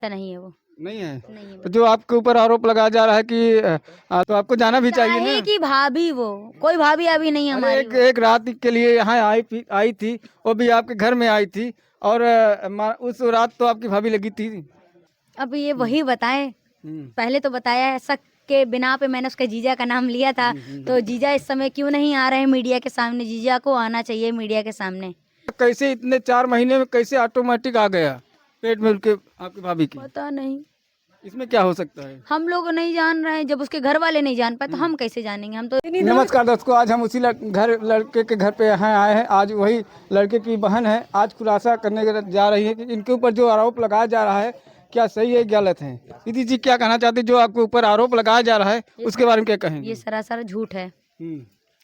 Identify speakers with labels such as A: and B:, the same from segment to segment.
A: अच्छा नहीं है वो।
B: नहीं है।
A: नहीं है
B: तो जो आपके ऊपर आरोप लगाया जा रहा है कि तो आपको जाना भी चाहिए
A: चाहे
B: ना।
A: कि भाभी वो कोई भाभी अभी नहीं
B: अरे
A: हमारी
B: एक
A: वो।
B: एक रात के लिए यहाँ आई थी, वो भी आपके घर में आई थी, और उस रात तो आपकी भाभी लगी थी।
A: अब ये वही बताएं।
B: हम्म,
A: पहले तो बताया है, शक के बिना पे मैंने उसके जीजा का नाम लिया था। तो जीजा इस समय क्यों नहीं आ रहे हैं मीडिया के सामने? जीजा को आना चाहिए मीडिया के सामने।
B: कैसे इतने 4 महीने में कैसे ऑटोमेटिक आ गया पेट में उनके आपकी भाभी की?
A: पता नहीं,
B: इसमें क्या हो सकता है?
A: हम लोग नहीं जान रहे हैं। जब उसके घर वाले नहीं जान पाए तो हम कैसे जानेंगे? हम तो
B: नमस्कार दोस्तों, आज हम उसी लड़के के घर पे यहाँ आए हैं। आज वही लड़के की बहन है, आज खुलासा करने जा रही है कि इनके ऊपर जो आरोप लगाया जा रहा है क्या सही है गलत है। दीदी जी क्या कहना चाहते हैं, जो आपके ऊपर आरोप लगाया जा रहा है उसके बारे में क्या कहेंगे?
A: ये सरासर झूठ है।
B: हम्म,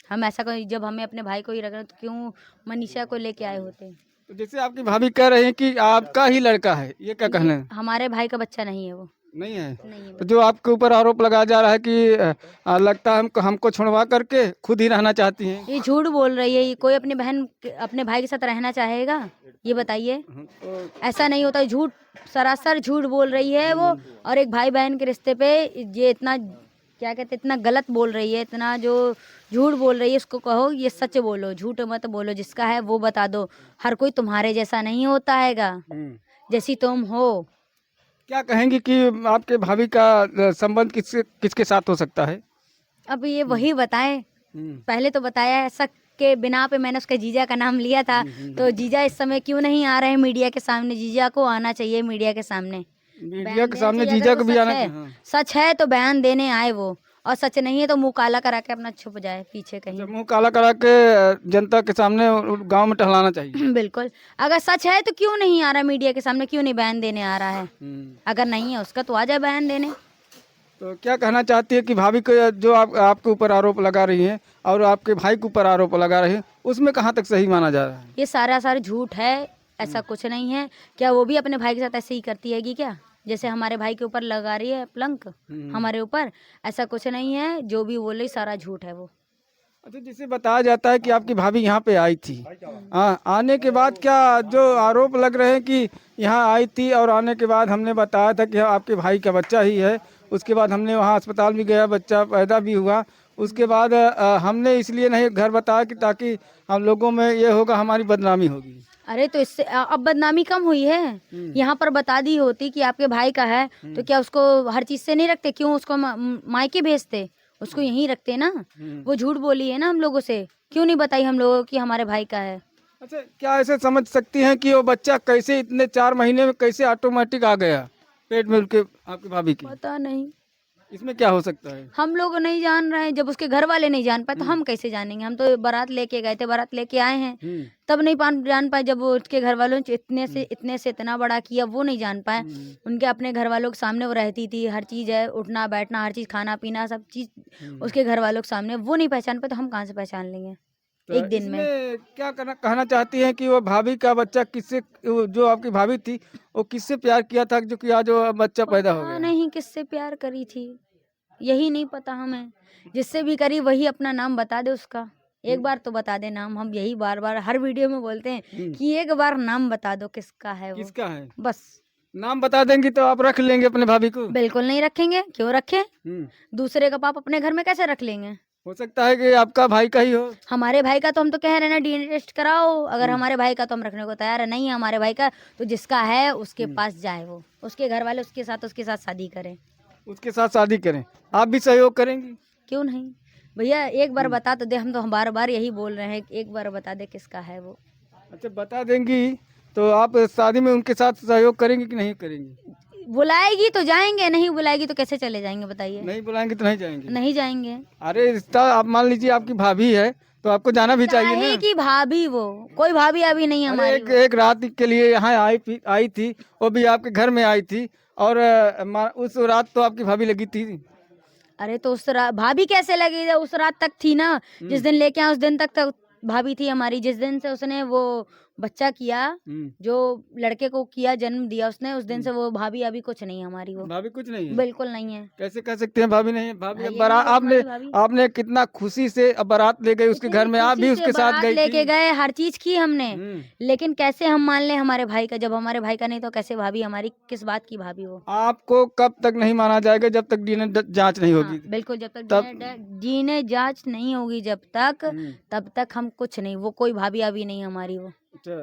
A: हम ऐसा कोई, जब हमें अपने भाई को ही रख रहे तो क्यों मनीषा को लेके आए होते?
B: तो जैसे आपकी भाभी कह रही है कि आपका ही लड़का है, ये क्या कहना है?
A: हमारे भाई का बच्चा नहीं है वो।
B: नहीं है।
A: नहीं है
B: तो जो आपके ऊपर आरोप लगाया जा रहा है कि लगता है हमको छुड़वा करके खुद ही रहना चाहती हैं।
A: ये झूठ बोल रही है। ये कोई अपनी बहन अपने भाई के साथ रहना चाहेगा? ये बताइए।
B: तो
A: ऐसा नहीं होता। झूठ, सरासर झूठ बोल रही है वो। और एक भाई बहन के रिश्ते पे ये इतना, क्या कहते, इतना गलत बोल रही है, इतना जो झूठ बोल रही है। उसको कहो ये सच बोलो, झूठ मत बोलो। जिसका है वो बता दो। हर कोई तुम्हारे जैसा नहीं होता हैगा, जैसी तुम हो।
B: क्या कहेंगी कि आपके भाभी का संबंध किसके साथ हो सकता है?
A: अब ये वही बताएं। पहले तो बताया है, शक के बिना पे मैंने उसके जीजा का नाम लिया था। तो जीजा इस समय क्यों नहीं आ रहे हैं मीडिया के सामने? जीजा को आना चाहिए मीडिया के सामने।
B: मीडिया के सामने जीजा को भी आना चाहिए।
A: सच है तो बयान देने आए वो, और सच नहीं है तो मुंह काला करा के अपना छुप जाए पीछे कहीं।
B: मुंह काला करा के जनता के सामने गांव में टहलाना चाहिए।
A: बिल्कुल। अगर सच है तो क्यों नहीं आ रहा मीडिया के सामने? क्यों नहीं बयान देने आ रहा है? अगर नहीं है उसका तो आ जाए बयान देने।
B: तो क्या कहना चाहती है कि भाभी को जो आपके ऊपर आरोप लगा रही है और आपके भाई के ऊपर आरोप लगा रही है, उसमें कहाँ तक सही माना जा रहा है?
A: ये सारा झूठ है। ऐसा कुछ नहीं है। क्या वो भी अपने भाई के साथ ऐसे ही करती हैगी क्या? जैसे हमारे भाई के ऊपर लगा रही है कलंक हमारे ऊपर, ऐसा कुछ नहीं है। जो भी बोल रही सारा झूठ है वो।
B: अच्छा, जिसे बताया जाता है कि आपकी भाभी यहाँ पे आई थी, आने के बाद क्या जो आरोप लग रहे हैं कि यहाँ आई थी और आने के बाद हमने बताया था कि आपके भाई का बच्चा ही है, उसके बाद हमने वहाँ अस्पताल भी गया, बच्चा पैदा भी हुआ, उसके बाद हमने इसलिए नहीं घर बताया कि ताकि हम लोगों में ये होगा हमारी बदनामी होगी।
A: अरे तो इससे अब बदनामी कम हुई है। यहाँ पर बता दी होती कि आपके भाई का है तो क्या उसको हर चीज से नहीं रखते? क्यों उसको मायके भेजते? उसको यहीं रखते ना। वो झूठ बोली है ना हम लोगों से। क्यों नहीं बताई हम लोगों की हमारे भाई का है?
B: अच्छा, क्या ऐसे समझ सकती हैं कि वो बच्चा कैसे इतने 4 महीने में कैसे ऑटोमेटिक आ गया पेट में उनके आपकी भाभी की?
A: पता नहीं,
B: इसमें क्या हो सकता है?
A: हम लोग नहीं जान रहे हैं। जब उसके घर वाले नहीं जान पाए तो हम कैसे जानेंगे? हम तो बारात लेके गए थे, बारात लेके आए हैं, तब नहीं जान पाए। जब वो उसके घर वालों ने इतने से इतना बड़ा किया, वो नहीं जान पाए। उनके अपने घर वालों के सामने वो रहती थी, हर चीज है, उठना बैठना हर चीज, खाना पीना सब चीज उसके घर वालों के सामने। वो नहीं पहचान पाए तो हम कहाँ से पहचान लेंगे
B: तो
A: एक दिन में?
B: इसमें क्या कहना चाहती हैं कि वो भाभी का बच्चा किससे, जो आपकी भाभी थी वो किससे प्यार किया था जो कि आज वो बच्चा पैदा हो
A: पता
B: गया?
A: नहीं किससे प्यार करी थी, यही नहीं पता हमें। जिससे भी करी वही अपना नाम बता दे उसका। एक बार तो बता दे नाम। हम यही बार बार हर वीडियो में बोलते हैं कि एक बार नाम बता दो किसका है वो।
B: किसका है?
A: बस।
B: नाम बता देंगी तो आप रख लेंगे अपने भाभी को?
A: बिल्कुल नहीं रखेंगे। क्यों रखें?
B: हम्म,
A: दूसरे का पाप अपने घर में कैसे रख लेंगे?
B: हो सकता है कि आपका भाई का ही हो।
A: हमारे भाई का तो हम तो कह रहे हैं ना, डीएनए टेस्ट कराओ। अगर हमारे भाई का तो हम रखने को तैयार है। नहीं है हमारे भाई का तो जिसका है उसके पास जाए, वो उसके घर वाले उसके साथ शादी करें।
B: उसके साथ शादी करें। आप भी सहयोग करेंगी?
A: क्यों नहीं भैया? एक बार बता तो दे। हम तो बार बार यही बोल रहे हैं, एक बार बता दे किसका है वो।
B: अच्छा, बता देंगी तो आप शादी में उनके साथ सहयोग करेंगी कि नहीं करेंगी?
A: बुलाएगी तो जाएंगे, नहीं बुलाएगी तो कैसे चले जाएंगे बताइए?
B: नहीं बुलाएंगे तो नहीं जाएंगे?
A: नहीं जाएंगे।
B: अरे रिश्ता, आप मान लीजिए आपकी भाभी है तो आपको जाना भी चाहिए ना।
A: चाहे कि भाभी वो कोई भाभी अभी नहीं
B: अरे
A: हमारी
B: एक रात के लिए यहाँ आई थी, वो भी आपके घर में आई थी, और उस रात तो आपकी भाभी लगी थी।
A: अरे तो उस रात भाभी कैसे लगी? उस रात तक थी ना, जिस दिन लेके आए उस दिन तक तो भाभी थी हमारी। जिस दिन से उसने वो बच्चा किया,
B: हम्म।
A: जो लड़के को किया, जन्म दिया उसने, उस दिन से वो भाभी अभी कुछ नहीं है हमारी, वो
B: भाभी कुछ नहीं है?
A: बिल्कुल नहीं है।
B: कैसे कह सकते हैं भाभी नहीं है? भाभी
A: है ही
B: बारात
A: नहीं
B: आपने
A: हमारी भाभी।
B: आपने कितना खुशी से बारात ले गई उसके
A: इतनी
B: घर में, आप
A: खुशी
B: भी
A: से
B: उसके साथ
A: बारात
B: गई
A: लेके
B: थी।
A: गए, हर चीज की हमने,
B: हम्म।
A: लेकिन कैसे हम मान लें हमारे भाई का, जब हमारे भाई का नहीं तो कैसे भाभी हमारी, किस बात की भाभी वो।
B: आपको कब तक नहीं माना जाएगा? जब तक डीएनए जांच नहीं
A: हाँ
B: होगी
A: बिल्कुल, जब तक
B: तब।
A: जीने जांच नहीं होगी जब तक,
B: हम्म।
A: तब तक हम कुछ नहीं, वो कोई भाभी अभी नहीं हमारी वो।
B: अच्छा,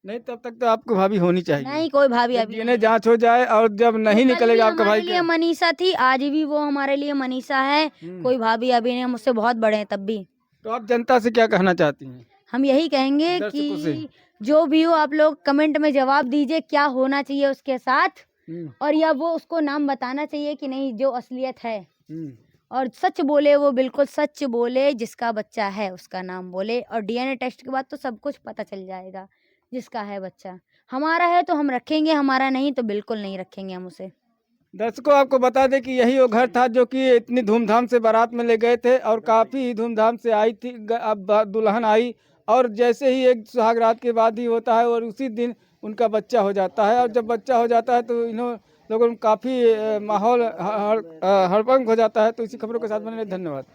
B: नहीं तब तक तो आपको भाभी होनी चाहिए।
A: नहीं कोई भाभी
B: जब
A: अभी
B: डीएनए
A: नहीं है।
B: जांच हो जाए और जब
A: वो
B: नहीं
A: कल भी
B: निकलेगा आपका
A: हमारे
B: भाई
A: लिए
B: का।
A: मनीषा थी, आज भी वो हमारे लिए मनीषा है।
B: हम्म।
A: कोई भाभी अभी नहीं, हम उससे बहुत बड़े हैं तब भी।
B: तो आप जनता से क्या कहना चाहती हैं?
A: हम यही कहेंगे
B: दर्शकों से।
A: कि जो भी हो आप लोग कमेंट में जवाब दीजिए, क्या होना चाहिए उसके साथ,
B: हम्म।
A: और या वो उसको नाम बताना चाहिए कि नहीं जो असलियत है,
B: हम्म।
A: और सच बोले, वो बिल्कुल सच बोले, जिसका बच्चा है उसका नाम बोले, और डीएनए टेस्ट के बाद तो सब कुछ पता चल जाएगा जिसका है बच्चा। हमारा है तो हम रखेंगे, हमारा नहीं तो बिल्कुल नहीं रखेंगे हम उसे।
B: दर्शकों आपको बता दें कि यही वो घर था जो कि इतनी धूमधाम से बारात में ले गए थे और काफ़ी धूमधाम से आई थी। अब दुल्हन आई और जैसे ही एक सुहाग रात के बाद ही होता है और उसी दिन उनका बच्चा हो जाता है। और जब बच्चा हो जाता है तो लोगों में काफ़ी माहौल हड़कंप हो जाता है। तो इसी खबरों के साथ बने रहिए। धन्यवाद।